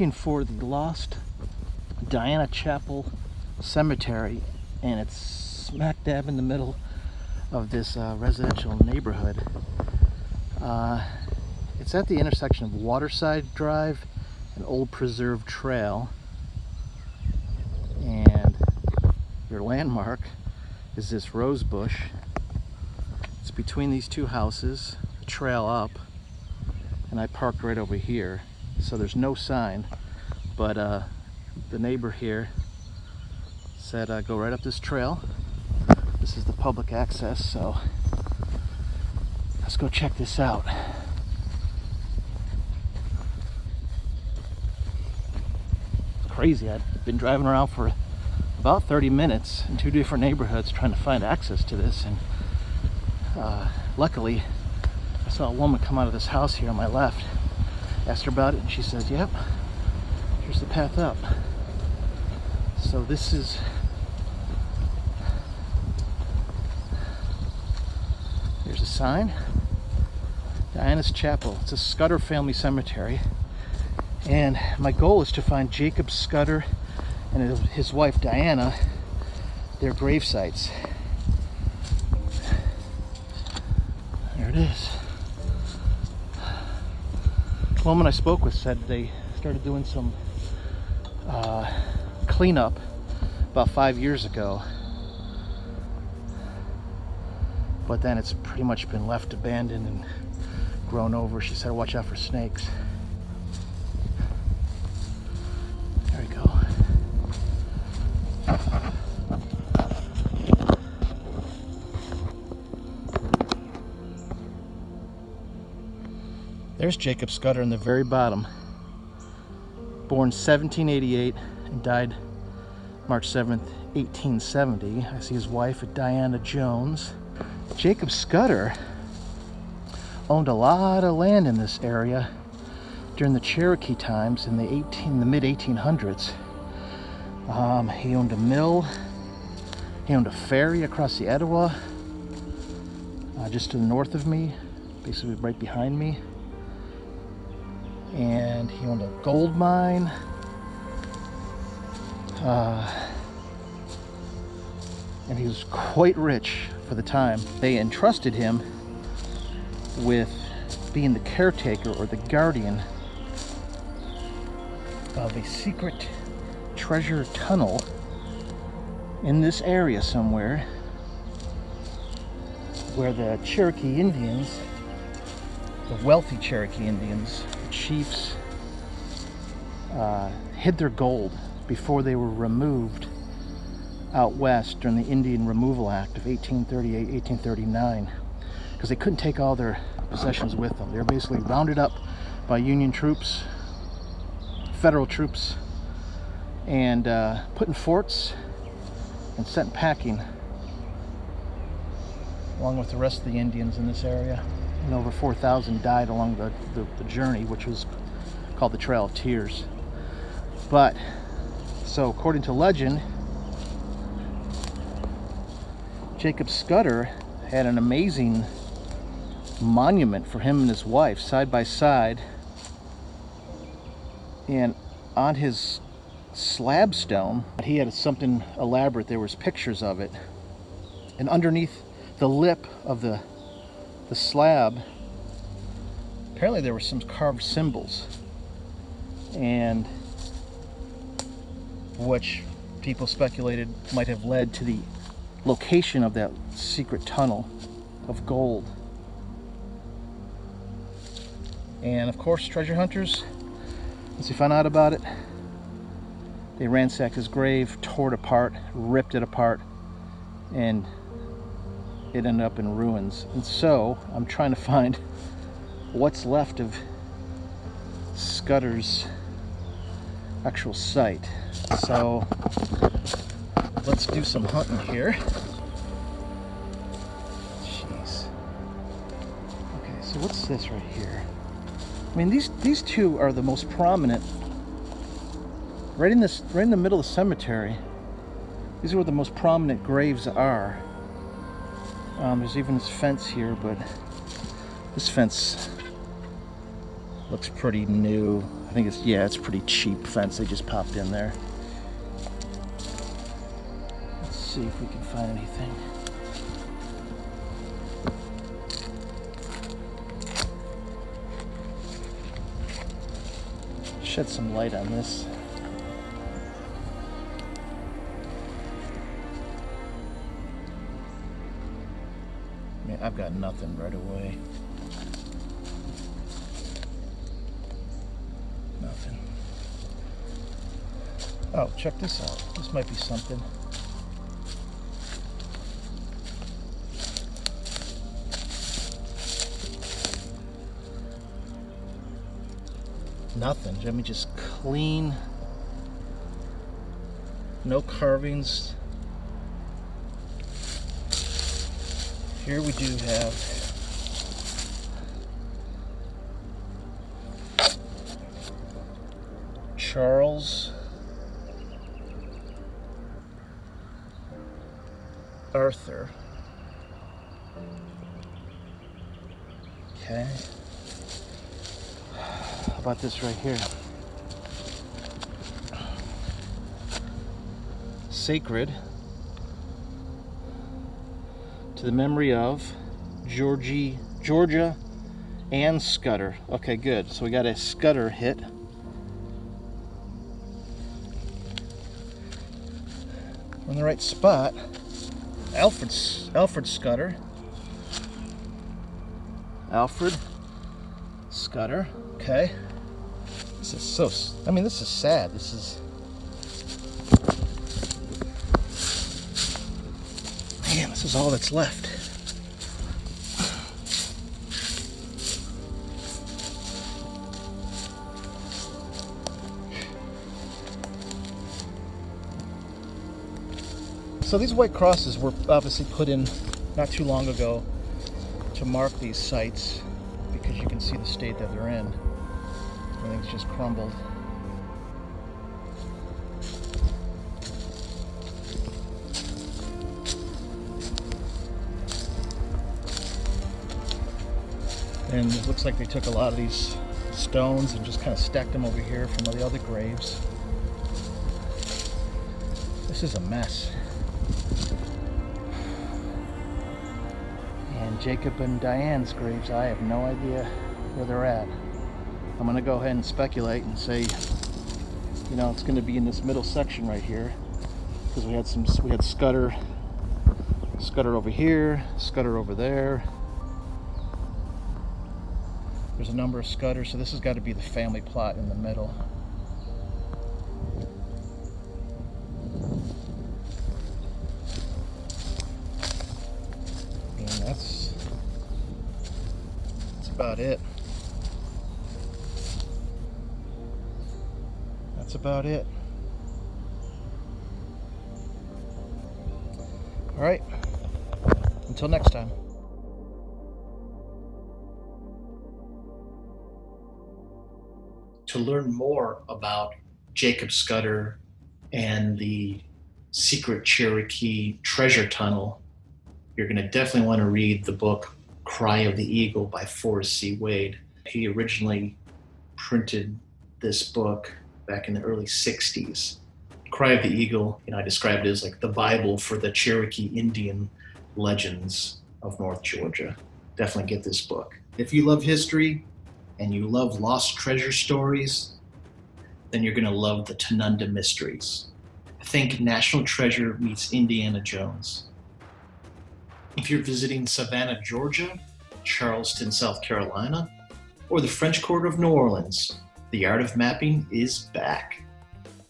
looking for the lost Diana Chapel Cemetery, and it's smack dab in the middle of this residential neighborhood. It's at the intersection of Waterside Drive and Old Preserve Trail, and your landmark is this rose bush. It's between these two houses, the trail up, and I parked right over here, so there's no sign, but the neighbor here said go right up this trail. This is the public access, so let's go check this out. It's crazy. I've been driving around for about 30 minutes in two different neighborhoods trying to find access to this, and luckily I saw a woman come out of this house here on my left. Asked her about it, and she says, yep, here's the path up. So this is there's a sign, Diana's Chapel. It's a Scudder family cemetery, and my goal is to find Jacob Scudder and his wife Diana, their grave sites. There it is. The woman I spoke with said they started doing some cleanup about 5 years ago, but then it's pretty much been left abandoned and grown over. She said watch out for snakes. There we go. There's Jacob Scudder in the very bottom. Born 1788 and died March 7th, 1870. I see his wife, Diana Jones. Jacob Scudder owned a lot of land in this area during the Cherokee times in the mid 1800s. He owned a mill. He owned a ferry across the Etowah, just to the north of me, basically right behind me. And he owned a gold mine. And he was quite rich for the time. They entrusted him with being the caretaker or the guardian of a secret treasure tunnel in this area somewhere, where the Cherokee Indians, the wealthy Cherokee Indians, the chiefs, hid their gold before they were removed out west during the Indian Removal Act of 1838, 1839, because they couldn't take all their possessions with them. They were basically rounded up by Union troops, federal troops, and put in forts and sent packing along with the rest of the Indians in this area. And over 4,000 died along the journey, which was called the Trail of Tears. But so according to legend, Jacob Scudder had an amazing monument for him and his wife side by side, and on his slab stone he had something elaborate. There was pictures of it, and underneath the lip of the slab apparently there were some carved symbols, and which people speculated might have led to the location of that secret tunnel of gold. And of course, treasure hunters, once they found out about it, they ransacked his grave, tore it apart, ripped it apart, and it ended up in ruins. And so I'm trying to find what's left of Scudder's actual site. So let's do some hunting here. Jeez. Okay, so what's this right here? I mean, these two are the most prominent. Right in the middle of the cemetery. These are where the most prominent graves are. There's even this fence here, but this fence looks pretty new. I think it's, yeah, it's a pretty cheap fence they just popped in there. Let's see if we can find anything. Shed some light on this. Man, I've got nothing right away. Nothing. Oh, check this out. This might be something. Nothing. Let me just clean. No carvings. Here we do have Charles Arthur. Okay. How about this right here? Sacred to the memory of Georgia and Scudder. Okay, good. So we got a Scudder hit. We're in the right spot. Alfred Scudder. Alfred Scudder. Okay. This is so, I mean, this is sad. This is, man, this is all that's left. So these white crosses were obviously put in not too long ago to mark these sites, because you can see the state that they're in. Everything's just crumbled. And it looks like they took a lot of these stones and just kind of stacked them over here from the other graves. This is a mess. And Jacob and Diane's graves, I have no idea where they're at. I'm gonna go ahead and speculate and say, you know, it's gonna be in this middle section right here, because we had Scudder over here, Scudder over there. There's a number of Scudders, so this has got to be the family plot in the middle. And that's about it. That's about it. All right. Until next time. To learn more about Jacob Scudder and the secret Cherokee treasure tunnel, you're going to definitely want to read the book Cry of the Eagle by Forrest C. Wade. He originally printed this book back in the early 60s. Cry of the Eagle, I described it as like the Bible for the Cherokee Indian legends of North Georgia. Definitely get this book. If you love history and you love lost treasure stories, then you're gonna love the Tanunda Mysteries. Think National Treasure meets Indiana Jones. If you're visiting Savannah, Georgia, Charleston, South Carolina, or the French Quarter of New Orleans, the art of mapping is back.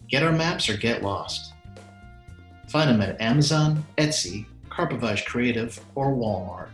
Get our maps or get lost. Find them at Amazon, Etsy, Carpavage Creative, or Walmart.